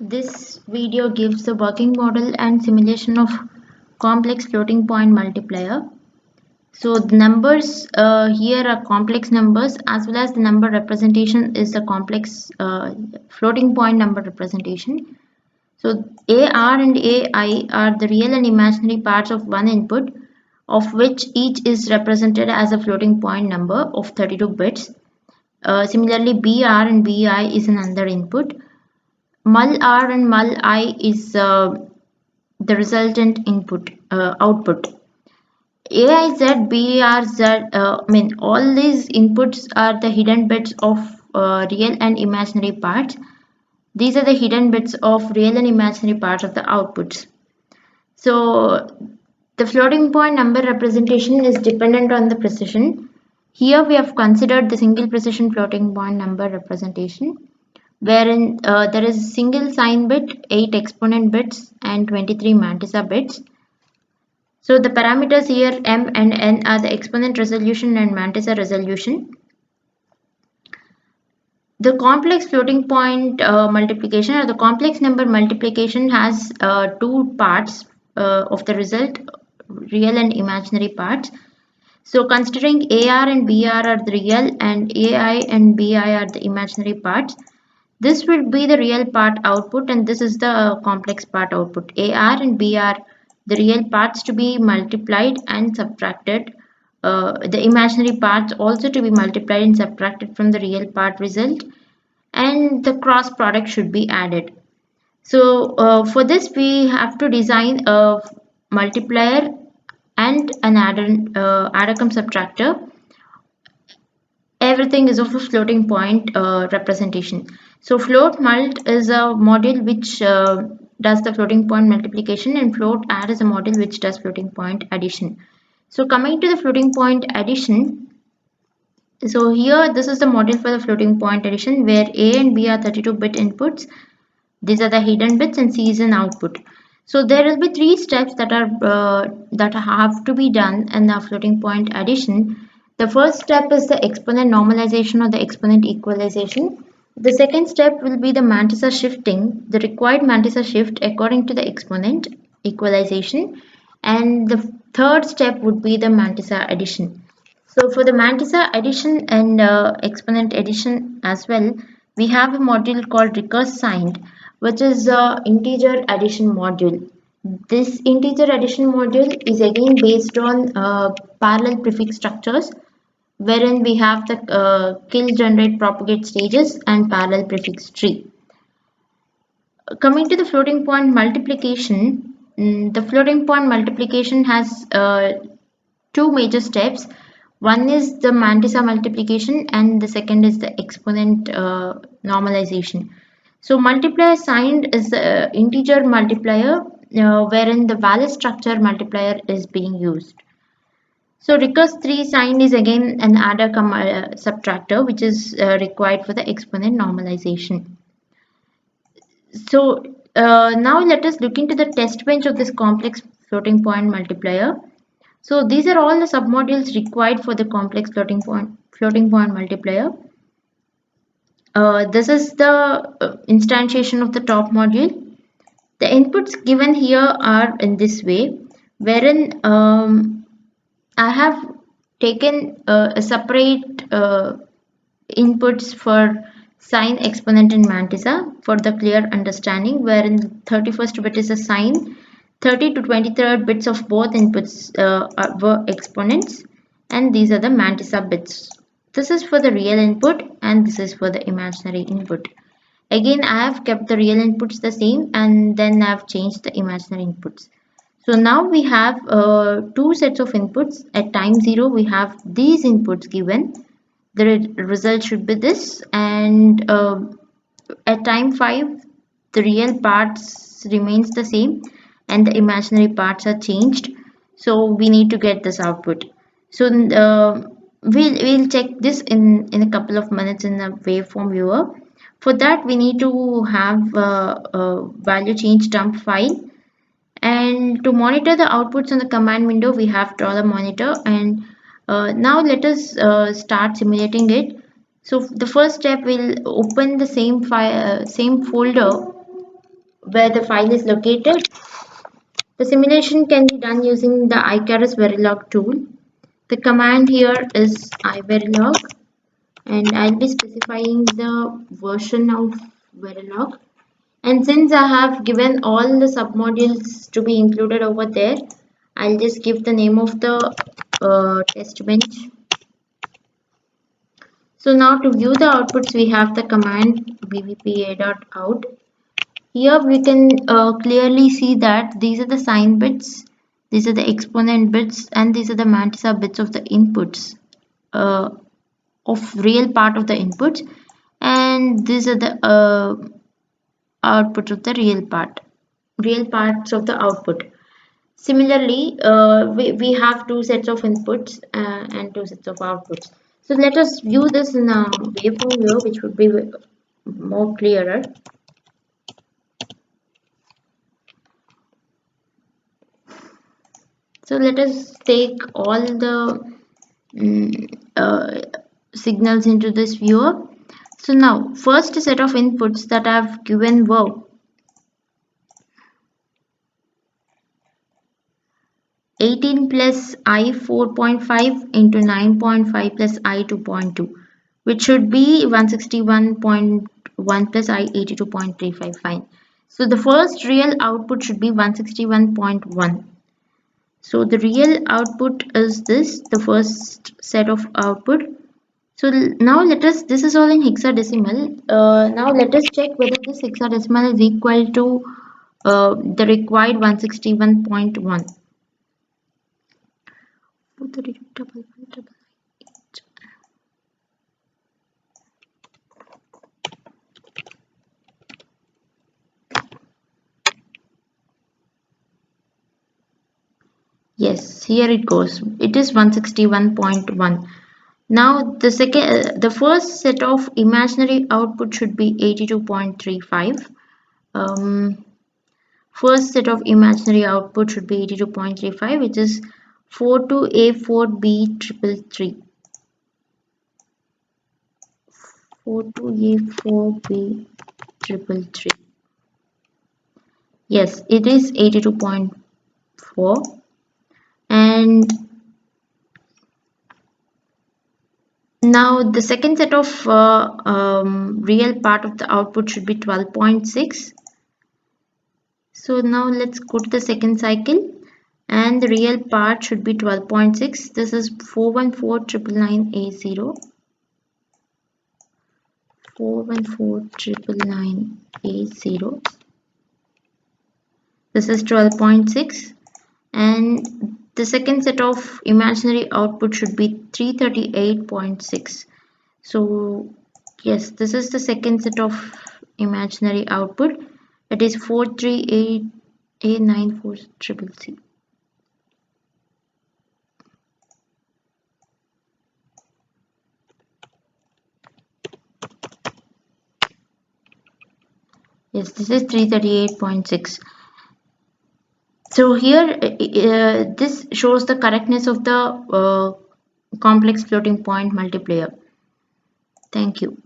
This video gives the working model and simulation of complex floating point multiplier. So the numbers here are complex numbers, as well as the number representation is a complex floating point number representation. So AR and AI are the real and imaginary parts of one input, of which each is represented as a floating point number of 32 bits. Similarly, BR and BI is another input. Mul R and mul I is the resultant output. AIZ, BRZ, all these inputs are the hidden bits of real and imaginary parts. These are the hidden bits of real and imaginary parts of the outputs. So the floating point number representation is dependent on the precision. Here we have considered the single precision floating point number representation, wherein there is a single sign bit, 8 exponent bits, and 23 mantissa bits. So the parameters here m and n are the exponent resolution and mantissa resolution. The complex floating point multiplication or the complex number multiplication has two parts of the result, real and imaginary parts. So considering AR and BR are the real and AI and BI are the imaginary parts, this will be the real part output and this is the complex part output. AR and BR, the real parts to be multiplied and subtracted. The imaginary parts also to be multiplied and subtracted from the real part result, and the cross product should be added. So for this we have to design a multiplier and an adder cum subtractor. Everything is of a floating point representation. So float mult is a module which does the floating point multiplication, and float add is a module which does floating point addition. So coming to the floating point addition, so here this is the module for the floating point addition, where A and B are 32-bit inputs. These are the hidden bits and C is an output. So there will be three steps that have to be done in the floating point addition. The first step is the exponent normalization or the exponent equalization. The second step will be the mantissa shifting, the required mantissa shift according to the exponent equalization. And the third step would be the mantissa addition. So for the mantissa addition and exponent addition as well, we have a module called recurse signed, which is a integer addition module. This integer addition module is again based on parallel prefix structures, wherein we have the kill, generate, propagate stages and parallel prefix tree. Coming to the floating point multiplication, the floating point multiplication has two major steps. One is the mantissa multiplication and the second is the exponent normalization. So multiplier signed is the integer multiplier wherein the valid structure multiplier is being used. So recurse 3 signed is again an adder cum subtractor, which is required for the exponent normalization. So now let us look into the test bench of this complex floating point multiplier. So these are all the submodules required for the complex floating point multiplier. This is the instantiation of the top module. The inputs given here are in this way, wherein I have taken a separate inputs for sine, exponent and mantissa for the clear understanding, wherein the 31st bit is a sine, 30 to 23rd bits of both inputs were exponents, and these are the mantissa bits. This is for the real input and this is for the imaginary input. Again, I have kept the real inputs the same and then I have changed the imaginary inputs. So now we have two sets of inputs. At time 0, we have these inputs given. The result should be this, and at time 5, the real parts remains the same and the imaginary parts are changed. So we need to get this output. So we'll check this in a couple of minutes in the waveform viewer. For that, we need to have a value change dump file, and to monitor the outputs on the command window, we have draw the monitor. And now let us start simulating it. So the first step, will open the same file, same folder where the file is located. The simulation can be done using the Icarus Verilog tool. The command here is iverilog, and I'll be specifying the version of Verilog. And since I have given all the submodules to be included over there, I'll just give the name of the test bench. So now to view the outputs, we have the command vvpa.out. Here we can clearly see that these are the sign bits, these are the exponent bits, and these are the mantissa bits of the inputs, of real part of the inputs, and these are the outputs of the real parts of the output. Similarly, we have two sets of inputs and two sets of outputs. So let us view this in a waveform view, which would be more clearer. So let us take all the signals into this viewer. So now first set of inputs that I've given were 18 plus I 4.5 into 9.5 plus I 2.2, which should be 161.1 plus I 82.35. Fine. So the first real output should be 161.1. So the real output is this, the first set of output. So now this is all in hexadecimal. Now let us check whether this hexadecimal is equal to the required 161.1. Yes, here it goes. It is 161.1. Now the first set of imaginary output should be 82.35. First set of imaginary output should be 82.35, which is 42A4B333. 42A4B333. Yes, it is 82.4. And now the second set of real part of the output should be 12.6. So now let's go to the second cycle, and the real part should be 12.6. This is 414,999A0. 414,999A0. This is 12.6, and the second set of imaginary output should be 338.6. So yes, this is the second set of imaginary output. It is 438A94CCC. Yes, this is 338.6. So here this shows the correctness of the complex floating point multiplier. Thank you.